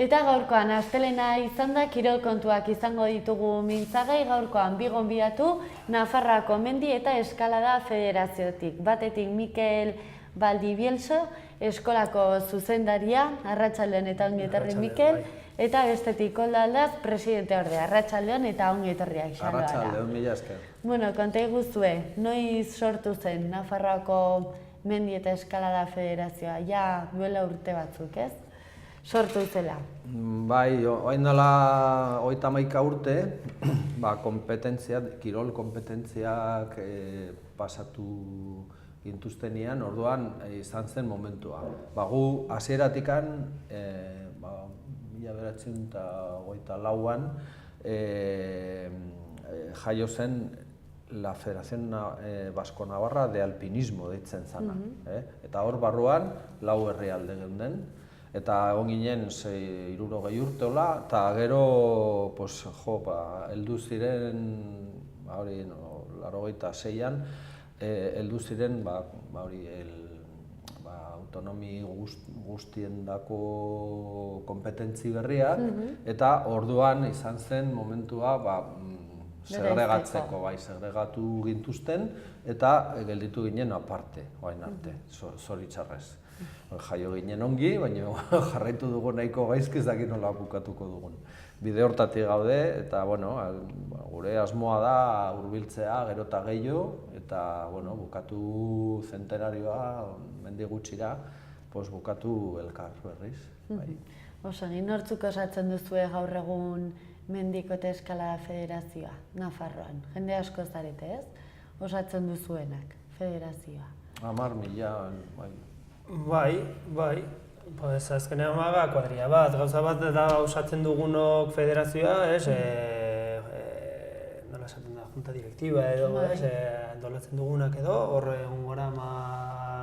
Eta gaurkoan, astelena izan da, kirol kontuak izango ditugu mintzagai, gaurkoan bi gonbidatu Nafarroako Mendi eta Eskalada Federaziotik. Batetik Mikel Valdibielso, eskolako zuzendaria, arratsaldeon eta ongi etorri Mikel, eta bestetik Koldo Aldaz, presidente ordea, arratsaldeon eta ongi etorriak izango gara. Arratsaldeon, mila esker. Bueno, konta iguzue, noiz sortu zen Nafarroako Mendi eta Eskalada Federazioa, ja duela urte batzuk, ez? Sortu zela. Bai, orain dela 31 urte, kirol kompetentziak pasatu gintuztenean, orduan izan zen momentua. Gu hasieratikan, 1924an jaio zen la Federación Vasco-Navarra de Alpinismo deitzen zana. Eta hor barruan 4 herrialde geunden. Eta egon ginen 60 urteola, eta gero heldu ziren, 86an, heldu ziren autonomi guztiendako kompetentzi berriak, eta orduan izan zen momentua segregatzeko, segregatu gintuzten, eta gelditu ginen aparte, orain arte, zoritxarrez. Jaio ginen ongi, baina jarraitu dugu nahiko gaizki ez dakit nola bukatuko dugun. Bide hortatik gaude, eta gure asmoa da hurbiltzea gero eta gehiago, eta bukatu zentenarioa, mendi gutxira, bukatu elkar berriz. Oso, nortzuk osatzen duzue gaur egun Mendiko eta Eskalada Federazioa, Nafarroan? Jende asko zarete, ez? Osatzen duzuenak, federazioa. 10.000, bai. Bai. Azkenean kuadria bat, gauza bat da osatzen dugunok federazioa, nola esaten da, junta direktiba edo, antolatzen dugunak edo, horre egun gara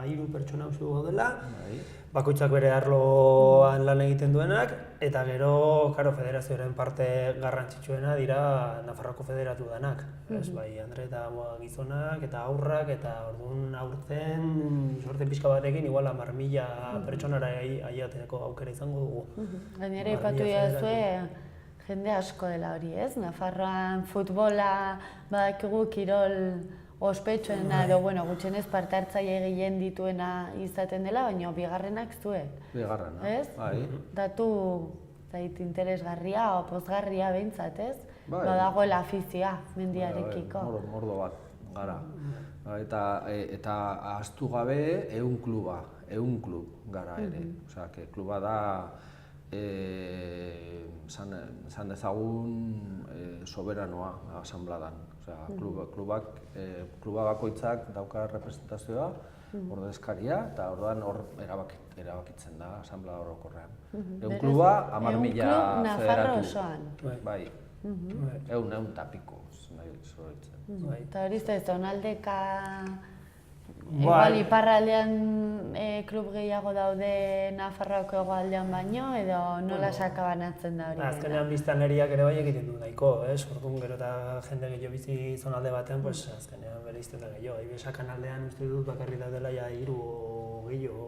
3 pertsona uste gaudela, bakoitzak bere arloan lan egiten duenak, eta gero, federazioaren parte garrantzitsuena dira Nafarroko federatu danak. Bai, Andre eta gizonak, eta aurrak, eta orduan aurten, sorte pixka batekin, igual 10.000 pertsonara aiateko aukera izango dugu. Gainera ipatu duzue, jende asko dela hori, ez? Nafarroan futbola, badakigu kirol ospetsuena edo, gutxienez parte hartzaile gehien dituena izaten dela, baina bigarrenak zuek. Bigarrena, bai. Datu interesgarria o pozgarria behintzat, ez? Bai. Dagoela afizioa mendiarekiko. Mordo bat gara. Eta ahaztu gabe ehun klub gara ere. Osea, kluba da, esan dezagun, soberanoa asanbladan. Kluba bakoitzak dauka representazioa, ordezkaria, eta orduan hor erabakitzen da asanblada orokorrean. Ehun kluba, 10.000 federatu. Ehun klub Nafarro osoan. Bai, ehun tapiko, nahi zoroitzen. Eta hori ez zonaldeka, igual iparraldean klub gehiago daude Nafarroako hegoaldean baino, edo nola sakabanatzen da hori? Azkenean biztanleriak ere bai egiten du nahiko, orduan gero eta jende gehiago bizi zonalde batean, azkenean bere izten da gehiago. Esakan aldean uste dut bakarri daudela 3 gehiago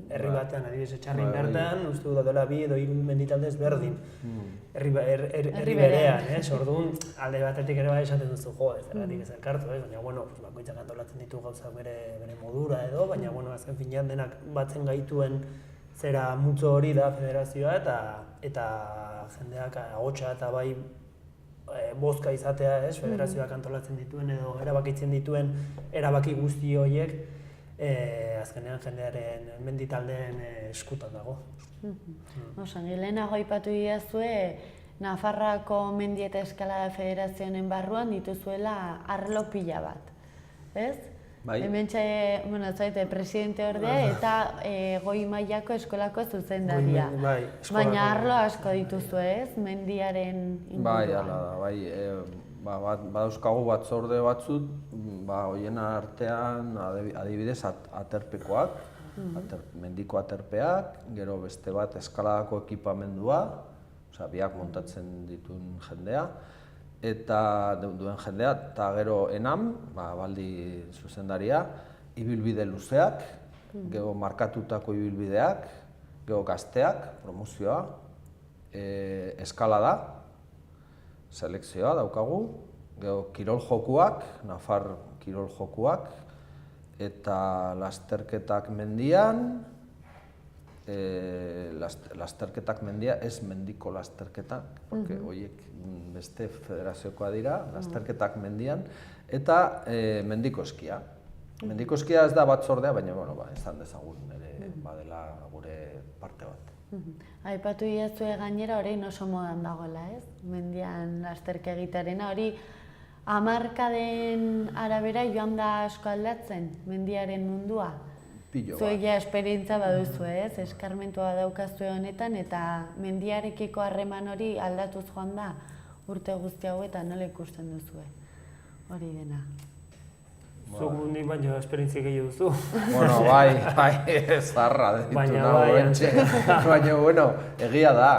herri batean, adibidez Etxarrin bertan, uste dut daudela 2 edo 3 menditaldez berdin. Herri berean, orduan alde batetik ere bai esaten duzu, zergatik ez elkartu, baina bakoitzak antolatzen ditu gauzak bere modura edo, baina azken finean denak batzen gaituen zera multzo hori da federazioa eta jendeak ahotsa eta bai bozka izatea, federazioak antolatzen dituen edo erabakitzen dituen erabaki guzti horiek azkenean jendearen menditaldeen eskutan dago. Oso, lehenago aipatu didazue Nafarroako Mendi eta Eskalada Federazioaren barruan dituzuela arlo pila bat, ez? Hementxe, zaite, presidente ordea eta goi mailako eskolako zuzendaria. Baina arlo asko dituzu, ez? Mendiaren inguruan. Bai, ala da, badauzkagu batzorde batzut, horien artean adibidez aterpekoak, mendiko aterpeak, gero beste bat eskaladako ekipamendua, biak montatzen dituen jendea, eta duen jendea, eta gero enam, baldi zuzendaria, ibilbide luzeak, gero markatutako ibilbideak, gero gazteak, promozioa, eskalada, selekzioa daukagu, gero kirol jokuak, nafar kirol jokuak, eta lasterketak mendian, lasterketak mendia, ez mendiko lasterketak, porque horiek beste federaziokoa dira, lasterketak mendian, eta mendiko eskia. Mendiko eskia ez da batzordea, baina izan dezagun ere badela gure parte bat. Aipatu iazue gainera orain oso modan dagoela, ez? Mendian lasterka egitearena hori hamarkaden arabera joan da asko aldatzen mendiaren mundua. Zuek ja esperientza baduzu, ez? Eskarmentua daukazue honetan eta mendiarekiko harreman hori aldatuz joan da urte guzti hauetan nola ikusten duzue hori dena. Zuk nik baino esperientzia gehiago duzu. Bueno, bai, zarra ditu nago bentxe. Baina, egia da.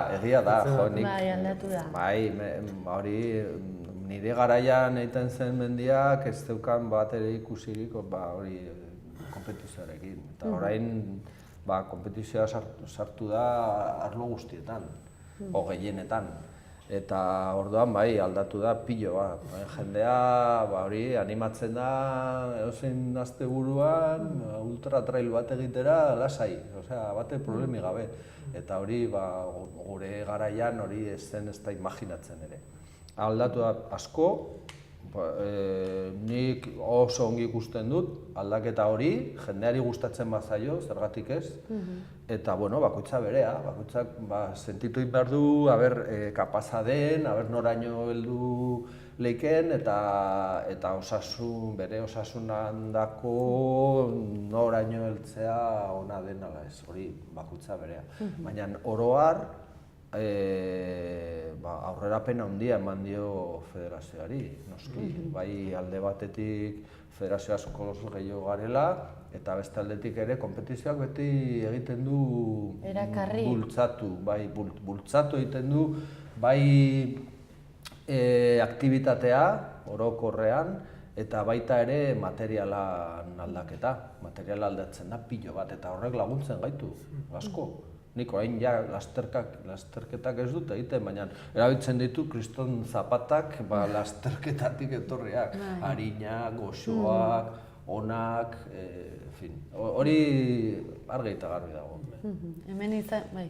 Bai, aldatu da. Bai, hori nire garaian egiten zen mendiak ez zeukan bat ere ikusirik hori konpetizioarekin. Eta orain konpetizioa sartu da arlo guztietan, gehienetan. Eta orduan aldatu da pilo bat. Jendea hori animatzen da edozein asteburuan ultra trail bat egitera lasai, bate problemi gabe. Eta hori gure garaian hori ez zen ez da imaginatzen ere. Aldatu da asko, nik oso ongi ikusten dut aldaketa hori, jendeari gustatzen bazaio, zergatik ez. Eta bakoitza berea, bakoitzak sentitu behar du, kapaza den, noraino heldu leiken eta bere osasunandako noraino heltzea ona den ala ez, hori bakoitza berea. Baina oro har, aurrerapen handia eman dio federazioari, noski. Bai alde batetik federazio asko gehiago garela, eta beste aldetik ere konpetizioak beti egiten du bultzatu egiten du, bai aktibitatea orokorrean, eta baita ere materialan aldaketa. Materiala aldatzen da pilo bat, eta horrek laguntzen gaitu, asko. Nik orain lasterketak ez dut egiten, baina erabiltzen ditu kriston zapatak lasterketatik etorriak. Harinak, goxoak, onak, hori argi eta garbi dago. Hemen izan, bai.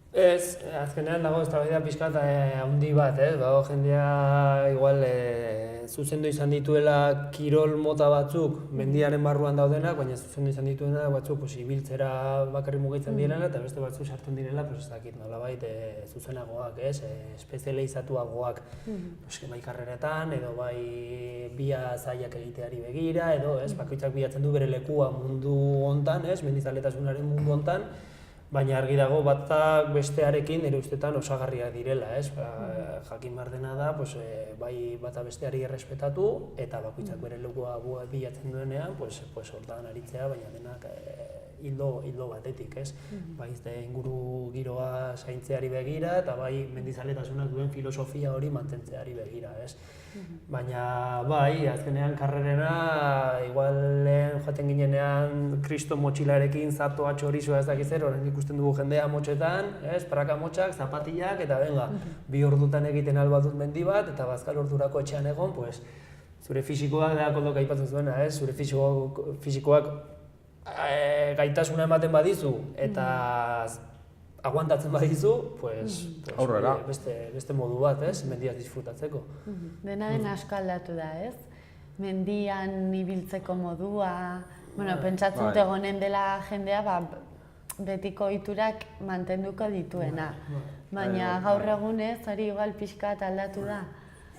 Ez, azkenean dago eztabaida pixka eta handi bat, dago jendea igual zuzendu izan dituela kirol mota batzuk mendiaren barruan daudenak, baina zuzendu izan dituena batzuk ibiltzera bakarrik mugitzen direla eta beste batzuk sartzen direla, ez dakit nolabait zuzenagoak, espezializatuagoak bai karreretan edo bai bia zailak egiteari begira edo bakoitzak bilatzen du bere lekua mundu hontan, mendizaletasunaren mundu hontan. Baina argi dago batak bestearekin nire ustetan osagarriak direla, jakin behar dena da, bai bata besteari errespetatu eta bakoitzak bere lekua bilatzen duenean, hortan aritzea, baina denak hildo batetik, bai inguru giroa zaintzeari begira eta bai mendizaletasunak duen filosofia hori mantentzeari begira, Baina bai, azkenean karrerena, igual joaten ginenean kriston motxilarekin, zaptoa, txorizoa ez dakiz zer, orain ikusten dugu jendea motxetan, praka motxak, zapatillak, eta benga, 2 ordutan egiten albadut mendi bat, eta bazkal ordurako etxean egon, zure fisikoak da koldoka aipatzen zuena, zure fisikoak gaitasuna ematen badizu, eta aguantatzen badizu, beste modu bat, mendiak disfrutatzeko. Dena den asko aldatu da, ez? Mendian ibiltzeko modua, pentsatzen egonen dela jendea betiko ohiturak mantenduko dituena. Baina gaur egunez hori igual pixka bat aldatu da.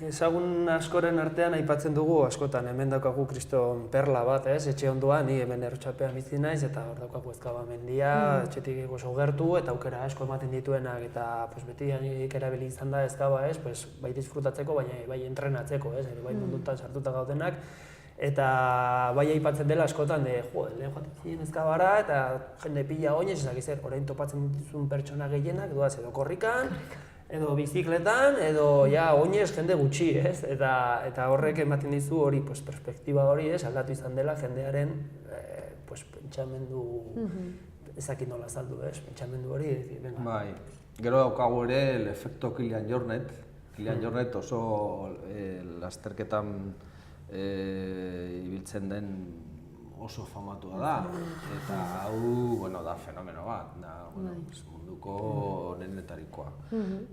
Ezagun askoren artean aipatzen dugu askotan, hemen daukagu kriston perla bat, etxe ondoan, ni hemen Errotxapean bizi naiz eta hor daukagu Ezkaba mendia, etxetik oso gertu eta aukera asko ematen dituenak eta beti nik erabili izan da Ezkaba, bai disfrutatzeko, baina bai entrenatzeko, bai mundutan sartuta gaudenak. Eta bai aipatzen dela askotan, lehen joaten ziren Ezkabara eta jende pila oinez, ezak izan, orain topatzen dituzun pertsona gehienak, doaz edo korrikan, edo bizikletan, edo oinez jende gutxi, eta horrek ematen dizu hori, perspektiba hori, aldatu izan dela jendearen pentsamendu, ezakit nola azaldu, pentsamendu hori, venga. Bai, Gero daukagu ere el efecto Kilian Jornet. Kilian Jornet oso lasterketan ibiltzen den oso famatua da, eta hau, bueno, da fenomeno bat, da, bueno, munduko onenetarikoa.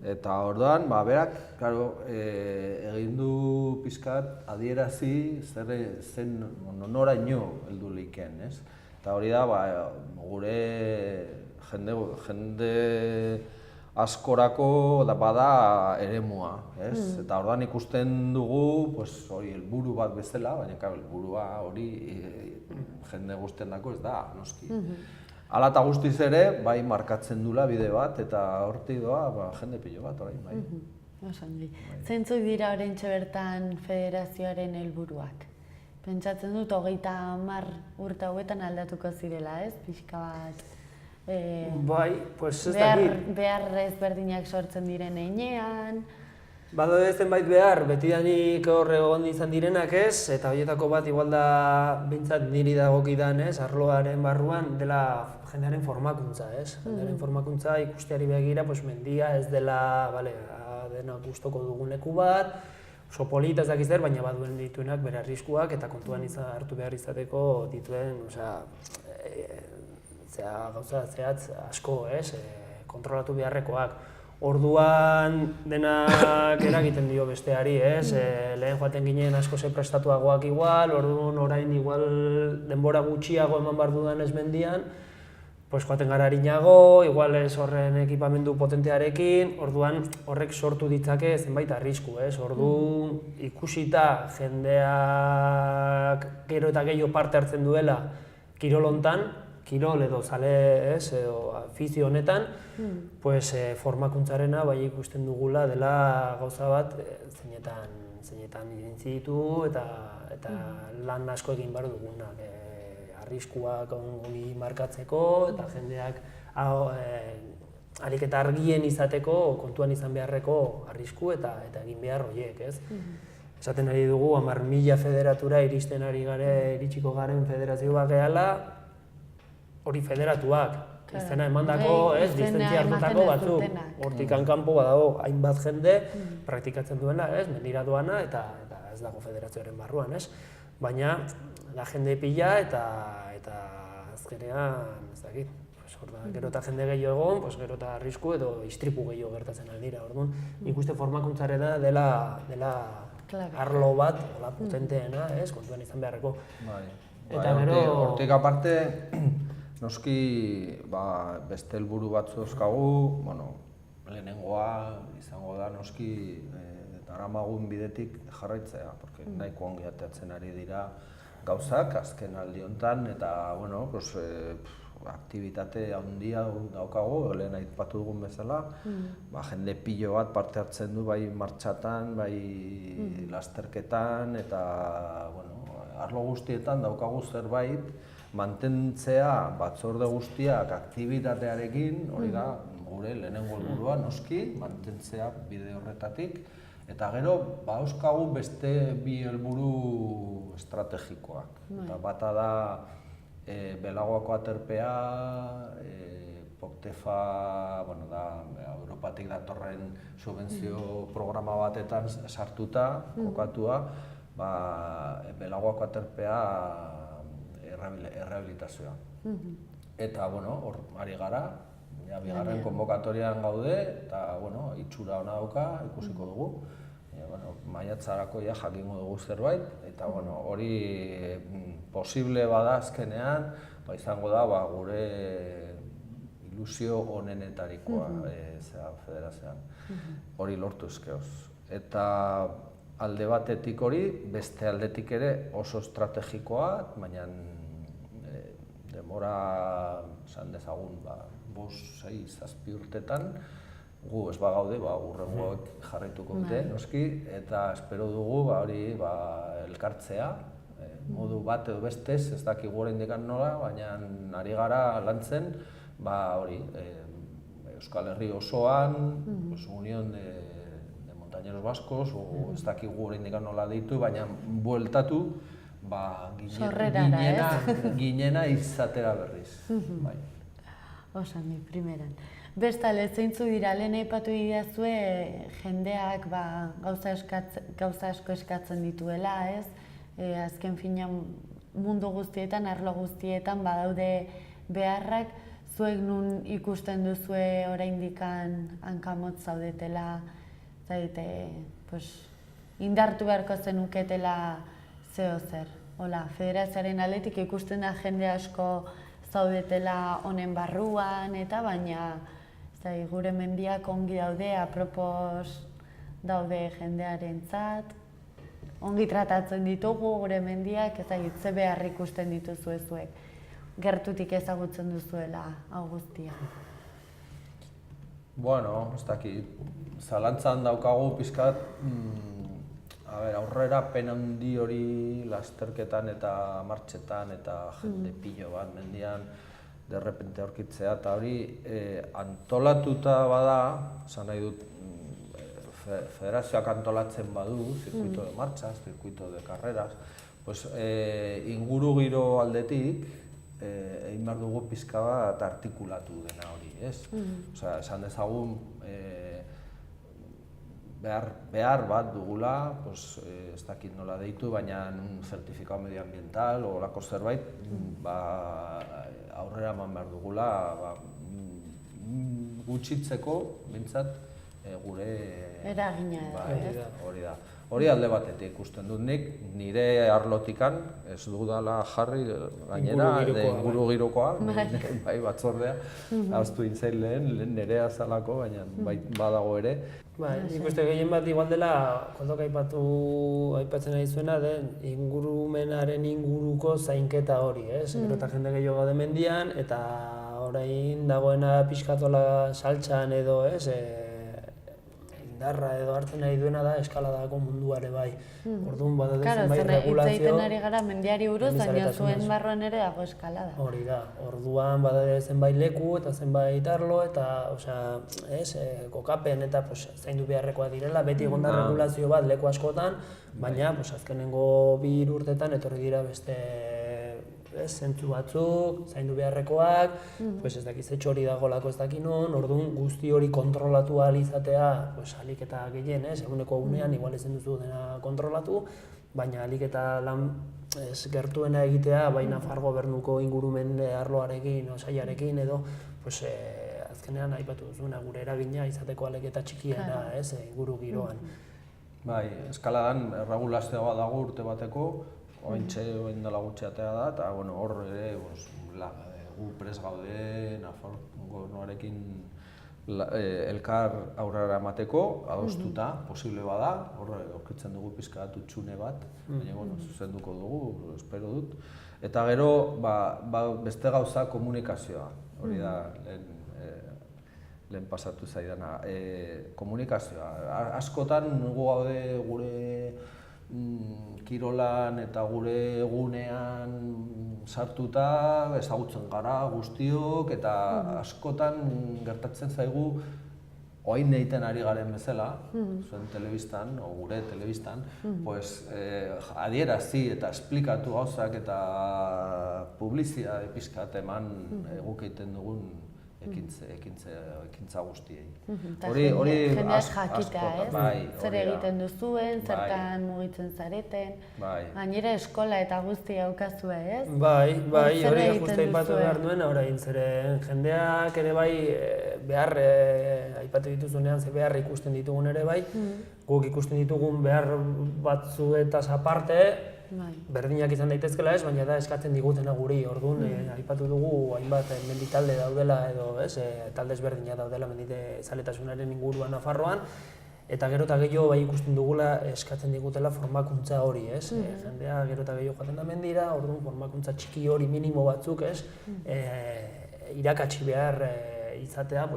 Eta orduan, berak, claro, egin du pixkat adierazi zen noraino heldu leiken, ez? Eta hori da, gure jende askorako bada eremua, ez? Eta orduan ikusten dugu, hori helburu bat bezala, baina helburua hori jende guztiendako ez da, noski. Hala eta guztiz ere, bai markatzen dula bide bat, eta hortik doa jende pilo bat, orain, bai. Osongi. Zeintzuk dira oraintxe bertan federazioaren helburuak? Pentsatzen dut 30 urte hauetan aldatuko zirela, ez? Pixka bat. Bai, pues ez dakit. Behar ezberdinak sortzen diren heinean. Badaude zenbait behar, betidanik hor egon izan direnak ez, eta horietako bat igual da behintzat niri dagokidan ez, arloaren barruan dela jendearen formakuntza ez. Jendearen formakuntza ikusteari begira, mendia ez dela, denak gustoko dugun leku bat, oso polita ez dakiz der, baina baduen dituenak bere arriskuak eta kontuan hartu behar izateko dituen, gauza zehatz asko ez, kontrolatu beharrekoak. Orduan denak eragiten dio besteari, ez? Lehen joaten ginen asko prestatuagoak igual, orduan orain igual denbora gutxiago eman behar dudan ez mendian, joaten gara arinago, igual ez horren ekipamendu potentearekin, orduan horrek sortu ditzake zenbait arrisku, ez? Orduan ikusita jendeak gero eta gehiago parte hartzen duela kirol hontan, kirol edo zale ez, edo afizio honetan, formakuntzarena bai ikusten dugula dela gauza bat zeinetan irentzi ditu eta lan asko egin behar dugunak. Arriskuak ongi markatzeko eta jendeak ahalik eta argien izateko, kontuan izan beharreko arrisku eta egin behar horiek, ez? Esaten ari dugu 10.000 federatura iritsiko garen federazio bat gehala, hori federatuak, izena emandako, distentzia hartutako batzuk. Hortik kanpo badago hainbat jende praktikatzen duena, mendira doana eta ez dago federazioaren barruan, baina da jende pila eta azkenean, ez dakit, gero eta jende gehiago egon, gero eta arrisku edo istripu gehiago gertatzen aldira. Orduan, ikuste formakuntzarena dela arlo bat, potenteena, kontuan izan beharreko. Hortik aparte, noski beste helburu batzu dauzkagu, lehenengoa izango da noski daramagun bidetik jarraitzea, porque nahiko ongi ateratzen ari dira gauzak azken aldi honetan, eta aktibitate handia daukagu, lehen aipatu dugun bezala, jende pilo bat parte hartzen du bai martxatan, bai lasterketan, eta arlo guztietan daukagu zerbait mantentzea batzorde guztiak aktibitatearekin, hori da gure lehenengo helburua noski, mantentzea bide horretatik, eta gero dauzkagu beste bi helburu estrategikoak. Bata da Belagoako aterpea, Poktefa, da Europatik datorren subentzio programa batetan sartuta, kokatua, Belagoako aterpea errehabilitazioa. Eta, hor ari gara, bigarren konbokatorian gaude, eta, itxura ona dauka, ikusiko dugu. Maiatzarako jakingo dugu zerbait, eta hori posible bada azkenean, izango da gure ilusio onenetarikoa federazioan. Hori lortu ezkeoz. Eta alde batetik hori, beste aldetik ere oso estrategikoa, baina demora, esan dezagun, 5-6 urtetan, gu ez bagaude, hurrengoek jarraituko dute, noski, eta espero dugu hori elkartzea, modu bat edo bestez, ez dakigu oraindik nola, baina ari gara lantzen, hori, Euskal Herri osoan, Unión de Montañeros Vascos, ez dakigu oraindik nola deitu, baina bueltatu, ginena izatera berriz. Osongi, primeran. Bestale, zeintzu dira, lehen aipatu didazue jendeak gauza asko eskatzen dituela, ez? Azken finean mundu guztietan, arlo guztietan badaude beharrak, zuek nun ikusten duzue oraindikan hankamotz zaudetela, indartu beharko zenuketela zeo zer. Hola, federazioaren aldetik ikusten da jende asko zaudetela honen barruan, eta baina gure mendiak ongi daude, apropos daude jendearentzat, ongi tratatzen ditugu gure mendiak, ze behar ikusten dituzue zuek, gertutik ezagutzen duzuela hau guztia. Bueno, ez dakit, zalantzan daukagu pizkat, aurrera pen handi hori lasterketan eta martxetan eta jende pilo bat mendian derrepente aurkitzea, eta hori antolatuta bada, esan nahi dut, federazioak antolatzen badu, zirkuito de martxas, zirkuito de carreras, inguru giro aldetik, egin behar dugu pizka bat artikulatu dena hori, ez? Osea, esan dezagun, behar bat dugula, ez dakit nola deitu, baina un zertifikatu medioambiental o olako zerbait, aurrera eman behar dugula, gutxitzeko, bintzat, gure eragina edo, hori da. Hori alde batetik ikusten dut nik, nire arlotikan, ez dudala jarri gainera, inguru girokoa, bai batzordea, ahaztu intzail lehen nerea zalako, baina badago ere. Nik uste gehien bat igual dela, kontok aipatzen ari zuena, ingurumenaren inguruko zainketa hori, ez? Gero eta jende gehiago gaude mendian, eta orain dagoena pixkatola saltxan edo, ez? Indarra edo hartzen nahi duena da eskaladako munduare bai. Orduan badaude zenbait regulazio. Hitz egiten ari gara mendiari buruz, baina zuen barruan ere dago eskalada. Hori da. Orduan badaude zenbait leku eta zenbait arlo eta, kokapen eta zaindu beharrekoa direla, beti egon da regulazio bat leku askotan, baina azkenengo 2 urtetan etorri dira beste zentzu batzuk, zaindu beharrekoak, ez dakiz etxo hori dagolako ez dakin non, orduan guzti hori kontrolatu ahal izatea, alik eta gehien, eguneko egunean igual ezin duzu dena kontrolatu, baina alik eta lan gertuena egitea, bai Nafar gobernuko ingurumen arloarekin, sailarekin edo, azkenean aipatu duzuna, gure eragina izateko alik eta txikiena, inguru giroan. Bai, eskaladan erregulazioa dago urte bateko, ointxe dela gutxeatea da, eta hor ere gu prest gaude Nafar gobernuarekin elkar aurrera emateko, adostuta, posible bada, hor aurkitzen dugu pizka bat utxune bat, baina zuzenduko dugu, espero dut. Eta gero, beste gauza komunikazioa, hori da lehen pasatu zaidana, komunikazioa. Askotan gu gaude gure kirolan eta gure egunean sartuta ezagutzen gara guztiok eta askotan gertatzen zaigu orain egiten ari garen bezala, zuen telebistan, o gure telebistan, adierazi eta esplikatu gauzak eta publizitate pixkat eman guk egiten dugun ekintza guztiei. Jendeak jakitea, zer egiten duzuen, zertan mugitzen zareten, gainera eskola eta guztia daukazue, ez? Bai, hori justu aipatu behar duen, orain zeren jendeak ere bai behar, aipatu dituzunean ze behar ikusten ditugun ere bai, guk ikusten ditugun behar batzuetaz aparte, berdinak izan daitezkela ez, baina da eskatzen digutena guri, orduan aipatu dugu hainbat menditalde daudela edo talde ezberdinak daudela mendite zaletasunaren inguruan Nafarroan, eta gero eta gehiago bai ikusten dugula eskatzen digutela formakuntza hori, ez? Jendea gero eta gehiago jaten da mendira, orduan formakuntza txiki hori minimo batzuk, ez? Irakatsi behar izatea,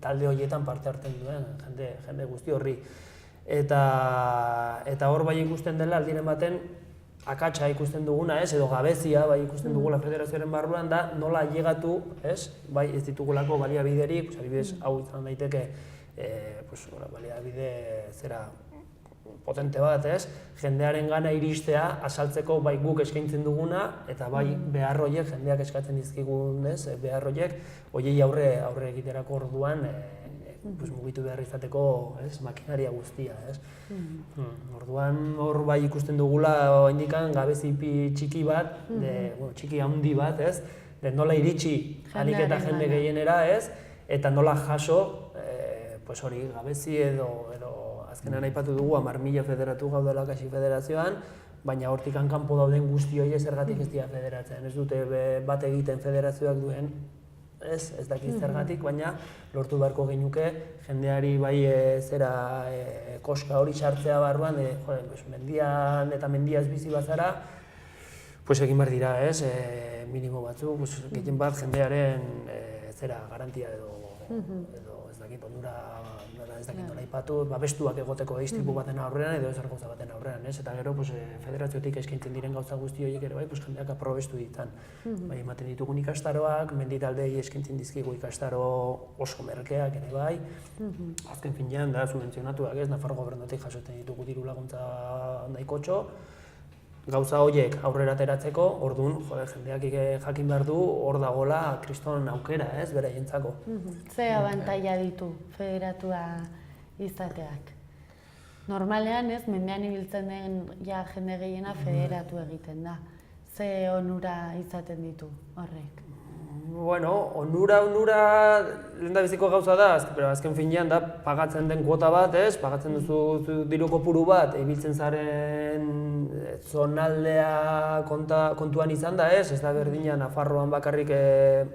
talde horietan parte hartzen duen jende guzti horri. Eta hor bai ikusten dela aldiren baten akatsa ikusten duguna, edo gabezia bai ikusten dugula federazioaren barruan da nola ailegatu, bai ez ditugulako baliabiderik, adibidez hau izan daiteke baliabide zera potente bat, ez? Jendearen gana iristea, asaltzeko bai guk eskaintzen duguna, eta bai behar horiek, jendeak eskatzen dizkigun, ez? Behar horiek, horiei aurre egiterako orduan, mugitu behar izateko, ez? Makinaria guztia, ez? Orduan hor bai ikusten dugula indikan gabezi txiki bat, txiki handi bat, ez? De nola iritsi ahalik eta jende gehienera, ez? Eta nola jaso, hori gabezi edo azkenean aipatu dugu 10.000 federatu gaudela Kaxi Federazioan, baina hortik kanpo dauden guzti horiek zergatik ez dira federatzen. Ez dute bat egiten federazioak duen, ez dakit zergatik, baina lortu beharko genuke jendeari bai koska hori sartzea barruan, mendian eta mendiaz bizi bazara, egin behar dira, ez, minimo batzuk, gehien bat jendearen garantia edo ez dakit, ez dakit nola ipatu, babestuak egoteko istripu baten aurrean edo ezer gauza baten aurrean, ez? Eta gero federaziotik eskaintzen diren gauza guzti horiek ere bai, jendeak aprobestu ditan. Bai, ematen ditugun ikastaroak, menditaldei eskaintzen dizkigu ikastaro oso merkeak ere bai. Azken finean da, subentzionatuak ez, Nafarro Gobernutik jasotzen ditugu diru laguntza nahikotxo. Gauza horiek aurrera ateratzeko, orduan, jendeak jakin behar du, hor dagoela kriston aukera, ez, beraientzako. Ze abantaila ditu federatua izateak? Normalean, ez, mendean ibiltzen den jende gehiena federatu egiten da. Ze onura izaten ditu horrek? Bueno, onura lehendabiziko gauza da, azken finean da pagatzen den kuota bat, ez? Pagatzen duzu diru kopuru bat, ibiltzen zaren zonaldea kontuan izan da, ez? Ez da berdina Nafarroan bakarrik,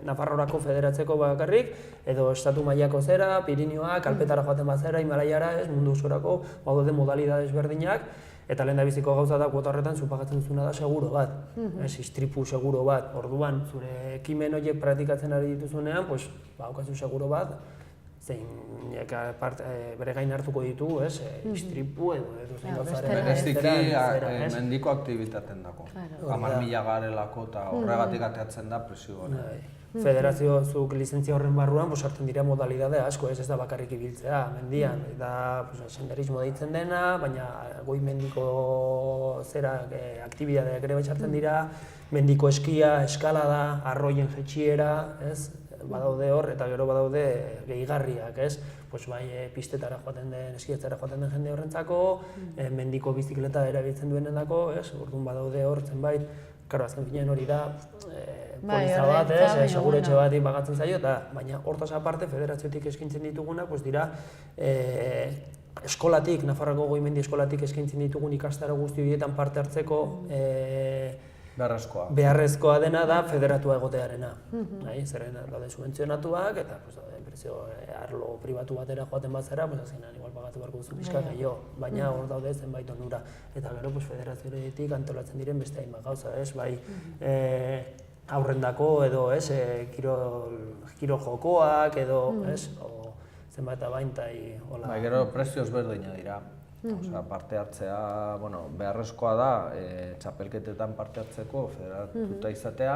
Nafarrorako federatzeko bakarrik, edo estatu mailako zera, Pirinioak, Alpetara joaten bazera, Himalaiara, ez? Mundu osorako, daude modalidades berdinak, eta lehendabiziko gauza da, kuota horretan zu pagatzen duzuna da seguro bat, istripu seguro bat. Orduan, zure ekimen horiek praktikatzen ari dituzunean, baukazu seguro bat, zein bere gain hartuko ditu, istripu edo zein gauzaren. Bereziki mendiko aktibitaten dako. 10.000 garelako eta horregatik ateatzen da presio hori. Federaziozuk lizentzia horren barruan sartzen dira modalidade asko, ez da bakarrik ibiltzea mendian, eta senderismo deitzen dena, baina goi mendiko aktibidadeak ere sartzen dira, mendiko eskia, eskalada, arroien jetxiera, badaude hor, eta gero badaude gehigarriak, bai pistetara joaten den, eskietzara joaten den jende horrentzako, mendiko bizikleta erabiltzen duenendako, orduan badaude hor zenbait, azken finean hori da, poliza bat, seguretxe bat pagatzen zaio, baina hortaz aparte federaziotik eskaintzen dituguna, dira eskolatik, Nafarroko Goi-mendi eskolatik eskaintzen ditugun ikastaro guzti horietan parte hartzeko beharrezkoa dena da federatua egotearena. Zerren daude subentzionatuak eta arlo pribatu batera joaten bazara, azkenean igual pagatu beharko duzu pixka gehiago, baina hor daude zenbait onura. Eta gero federazioetik antolatzen diren beste hainbat gauza, bai aurrendako edo kirol jokoak edo zenbat eta baintai hola. Bai, gero prezioz berdina dira. Parte hartzea, beharrezkoa da txapelketetan parte hartzeko federatuta izatea,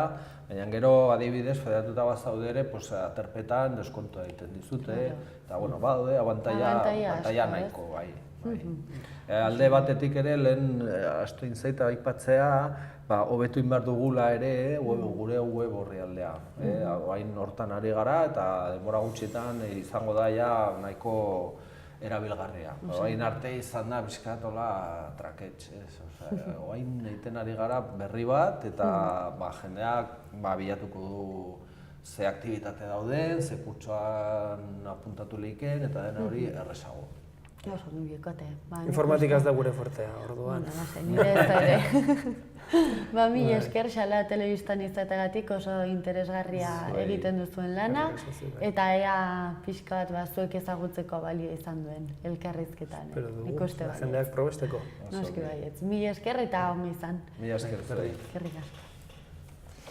baina gero adibidez federatuta bazaude ere aterpetan deskontua egiten dizute, eta badaude abantaila nahiko, bai. Alde batetik ere lehen astu intzaita aipatzea, hobetu behar dugula ere gure web orrialdea. Hain hortan ari gara eta denbora gutxitan izango da nahiko erabilgarria. Hain arte izan da bizkatola traketx, hain egiten ari gara berri bat eta jendeak bilatuko du ze aktibitate dauden, ze kurtsoan apuntatu lehiken eta dena hori errezago. Oso, nubiekote. Informatikaz da gure fortea, orduan. Nire ez da ere. Mila esker, xala telebistan izategatik oso interesgarria egiten duzuen lana, eta ea pixka bat zuek ezagutzeko balio izan duen elkarrizketan. Ikuste bai. Jendeak probesteko. Noski baietz. Mila esker eta ongi izan. Mila esker.